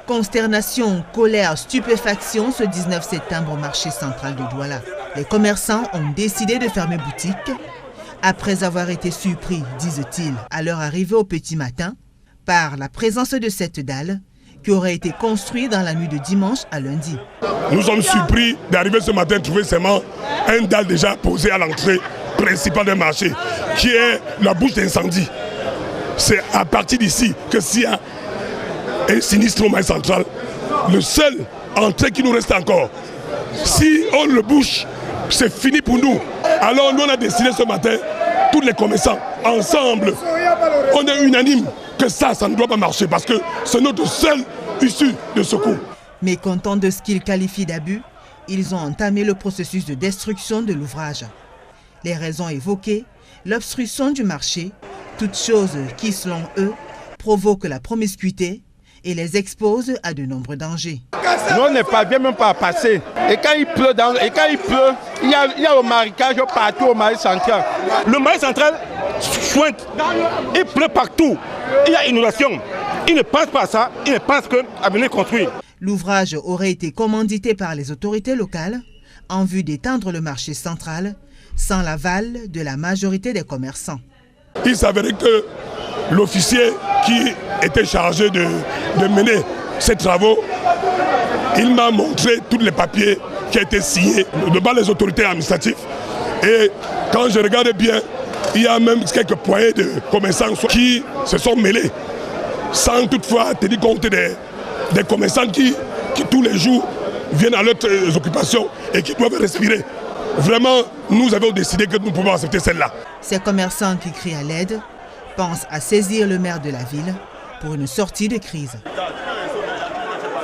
Consternation, colère, stupéfaction ce 19 septembre au marché central de Douala. Les commerçants ont décidé de fermer boutique après avoir été surpris, disent-ils, à leur arrivée au petit matin, par la présence de cette dalle qui aurait été construite dans la nuit de dimanche à lundi. Nous sommes surpris d'arriver ce matin trouver seulement un dalle déjà posé à l'entrée principale du marché, qui est la bouche d'incendie. C'est à partir d'ici que s'il y a un sinistre au marché central, le seul entrée qui nous reste encore, si on le bouche, c'est fini pour nous. Alors nous on a décidé ce matin, tous les commerçants, ensemble, on est unanime que ça ne doit pas marcher parce que c'est notre seule issue de secours. Mécontents de ce qu'ils qualifient d'abus, ils ont entamé le processus de destruction de l'ouvrage. Les raisons évoquées, l'obstruction du marché, toutes choses qui, selon eux, provoquent la promiscuité et les exposent à de nombreux dangers. Nous, on ne parvient même pas à passer. Et quand il pleut, il y a le marécage partout au marché central. Le marché central sointe, il pleut partout. Il y a inondation. Ils ne pensent pas à ça, ils ne pensent qu'à venir construire. L'ouvrage aurait été commandité par les autorités locales en vue d'étendre le marché central sans l'aval de la majorité des commerçants. Il s'avérait que l'officier qui était chargé de mener ces travaux, il m'a montré tous les papiers qui ont été signés devant les autorités administratives. Et quand je regarde bien, il y a même quelques poignées de commerçants qui se sont mêlés, sans toutefois tenir compte des commerçants qui tous les jours viennent à leurs occupations et qui doivent respirer. Vraiment, nous avons décidé que nous pouvons accepter celle-là. Ces commerçants qui crient à l'aide pensent à saisir le maire de la ville pour une sortie de crise.